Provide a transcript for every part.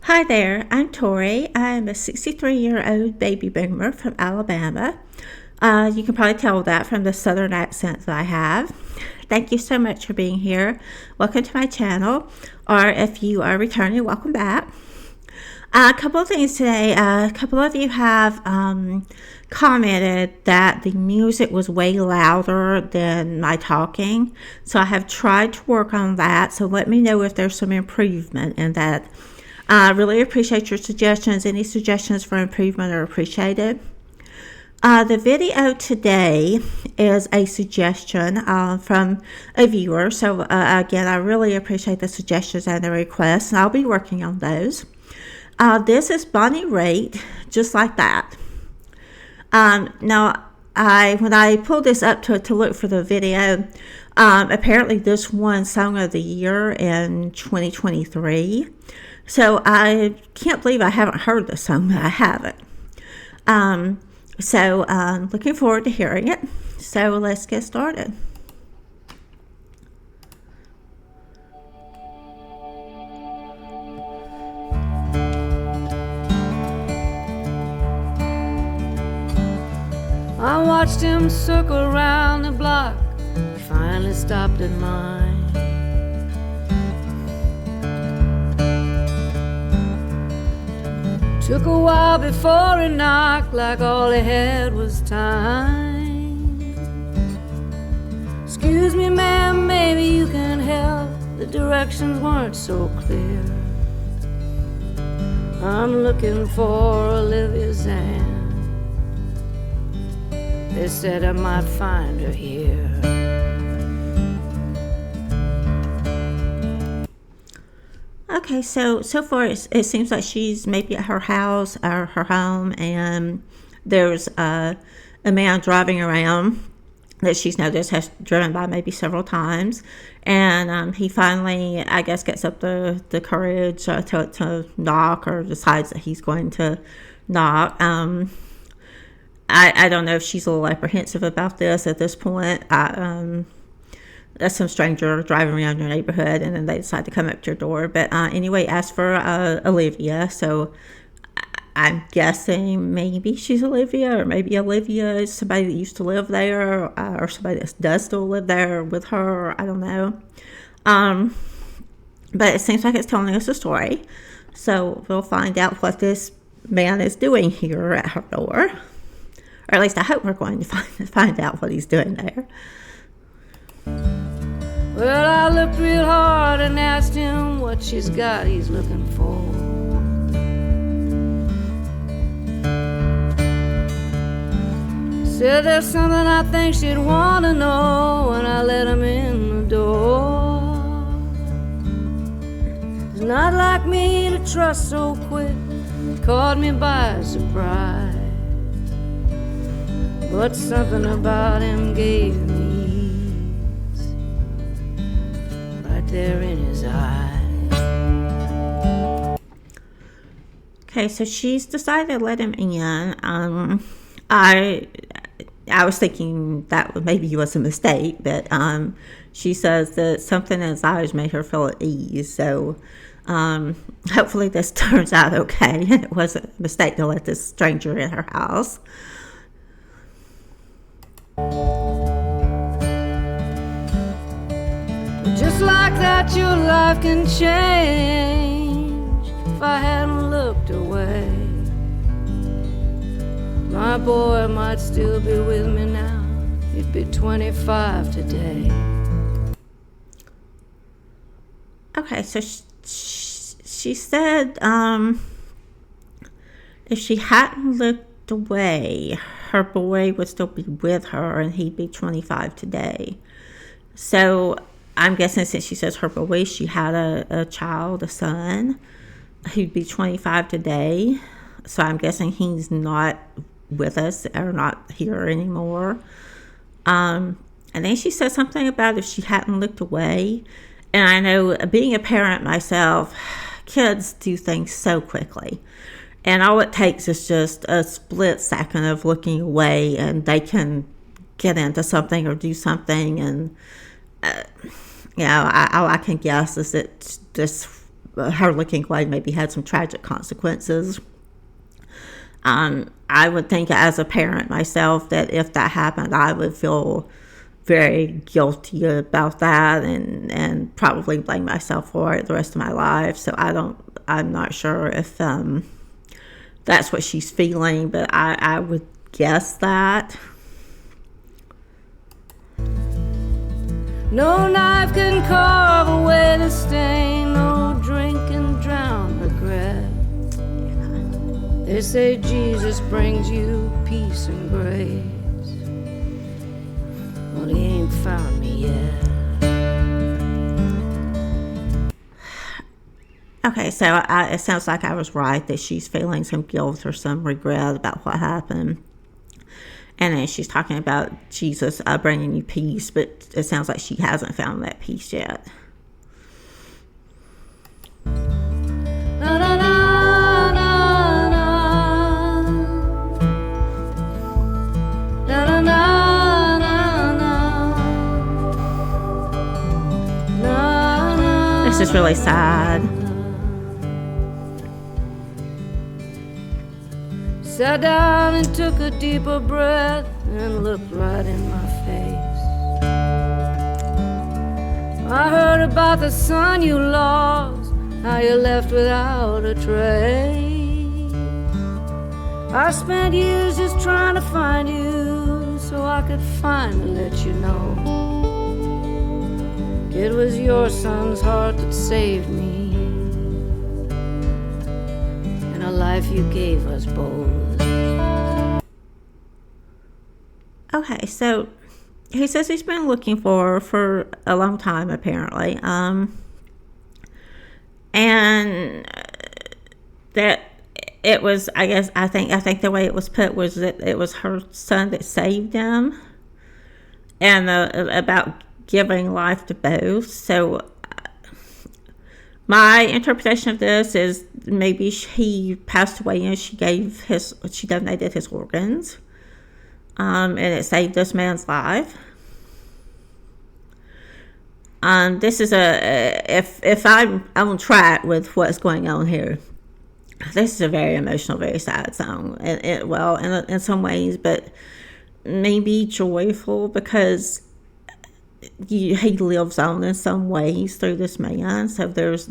Hi there, I'm Tori. I'm a 63-year-old baby boomer from Alabama. You can probably tell that from the southern accent that I have. Thank you so much for being here. Welcome to my channel, or if you are returning, welcome back. A couple of things today. A couple of you have commented that the music was way louder than my talking. So I have tried to work on that. So let me know if there's some improvement in that. I really appreciate your suggestions. Any suggestions for improvement are appreciated. The video today is a suggestion from a viewer. So again, I really appreciate the suggestions and the requests, and I'll be working on those. This is Bonnieraitt, just like that. Now, when I pulled this up to look for the video, apparently this won Song of the Year in 2023. So I can't believe I haven't heard this song, but I haven't. So looking forward to hearing it. So let's get started. I watched him circle around the block, finally stopped at mine. Took a while before he knocked, like all he had was time. Excuse me, ma'am, maybe you can help. The directions weren't so clear. I'm looking for Olivia's hand. They said I might find her here. Okay, so far it seems like she's maybe at her house or her home, and there's a man driving around that she's noticed has driven by maybe several times, and he finally, I guess, gets up the courage to knock, or decides that he's going to knock. I don't know if she's a little apprehensive about this at this point. That's some stranger driving around your neighborhood, and then they decide to come up to your door. But anyway, ask for Olivia. So I'm guessing maybe she's Olivia, or maybe Olivia is somebody that used to live there, or somebody that does still live there with her. I don't know. But it seems like it's telling us a story. So we'll find out what this man is doing here at her door. Or at least I hope we're going to find out what he's doing there. Well, I looked real hard and asked him what she's got he's looking for. Said there's something I think she'd want to know, and I let him in the door. It's not like me to trust so quick, it caught me by surprise. But something about him gave me ease, right there in his eyes. Okay, so she's decided to let him in. I was thinking that maybe was a mistake, but she says that something in his eyes made her feel at ease. So hopefully this turns out okay, and it wasn't a mistake to let this stranger in her house. Just like that, your life can change. If I hadn't looked away, my boy might still be with me now. He'd be 25 today. Okay, so she said if she hadn't looked away, her boy would still be with her, and he'd be 25 today. So I'm guessing since she says her boy, she had a child, a son, who'd be 25 today. So I'm guessing he's not with us or not here anymore. And then she said something about if she hadn't looked away. And I know, being a parent myself, kids do things so quickly. And all it takes is just a split second of looking away, and they can get into something or do something. And, all I can guess is that this her looking away maybe had some tragic consequences. I would think as a parent myself that if that happened, I would feel very guilty about that and probably blame myself for it the rest of my life. So I'm not sure if that's what she's feeling, but I would guess that. No knife can carve away the stain, no drink can drown regret. They say Jesus brings you peace and grace. Well, he ain't found me yet. Okay, so it sounds like I was right that she's feeling some guilt or some regret about what happened. And then she's talking about Jesus bringing you peace, but it sounds like she hasn't found that peace yet. Na, na, na, na, na. Na, na, na, na, na. Na, This is really sad. Sat down and took a deeper breath and looked right in my face. I heard about the son you lost, how you left without a trace. I spent years just trying to find you so I could finally let you know it was your son's heart that saved me and a life you gave us both. Okay, so he says he's been looking for a long time, apparently. And that it was, I think the way it was put was that it was her son that saved him, and about giving life to both. So my interpretation of this is maybe he passed away and she donated his organs. And it saved this man's life. This is if I'm on track with what's going on here, this is a very emotional, very sad song. In some ways, but maybe joyful because he lives on in some ways through this man. So there's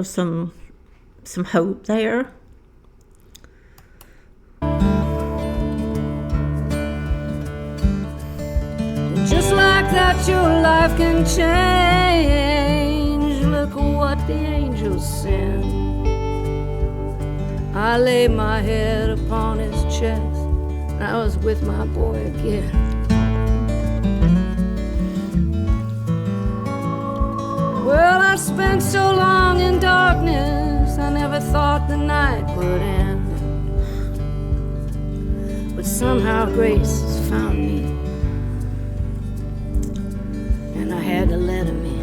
some hope there. Just like that your life can change. Look what the angels send. I lay my head upon his chest and I was with my boy again. Well, I spent so long in darkness I never thought the night would end. But somehow grace has found me and I had to let him in.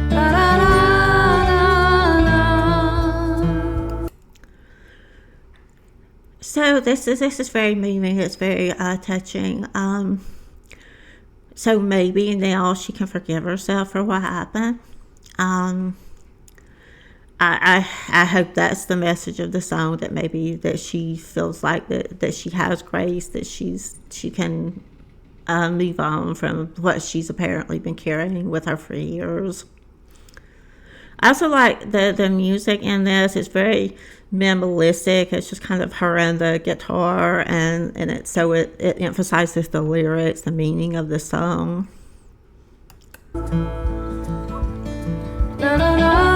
Na, na, na, na. So this is very moving. It's very touching. So maybe now she can forgive herself for what happened. I hope that's the message of the song, that maybe that she feels like that she has grace, that she can move on from what she's apparently been carrying with her for years. I also like the music in this. It's very minimalistic. It's just kind of her and the guitar, and it emphasizes the lyrics, the meaning of the song. Na, na, na.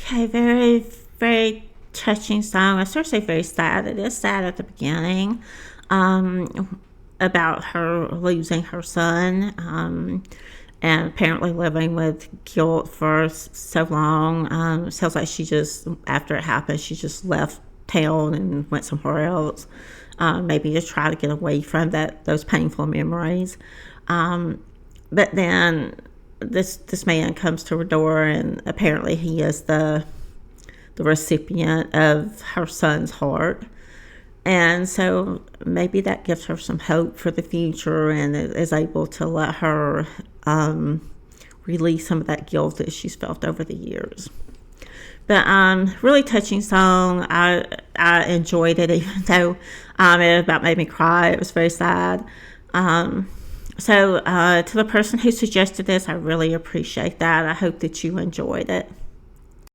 Okay, very, very touching song. I sort of say very sad. It is sad at the beginning, about her losing her son, and apparently living with guilt for so long. Sounds like she just, after it happened, she just left town and went somewhere else, maybe to try to get away from those painful memories. But then this man comes to her door, and apparently he is the recipient of her son's heart. And so maybe that gives her some hope for the future and is able to let her release some of that guilt that she's felt over the years. But really touching song. I enjoyed it, even though it about made me cry. It was very sad. So to the person who suggested this, I really appreciate that. I hope that you enjoyed it.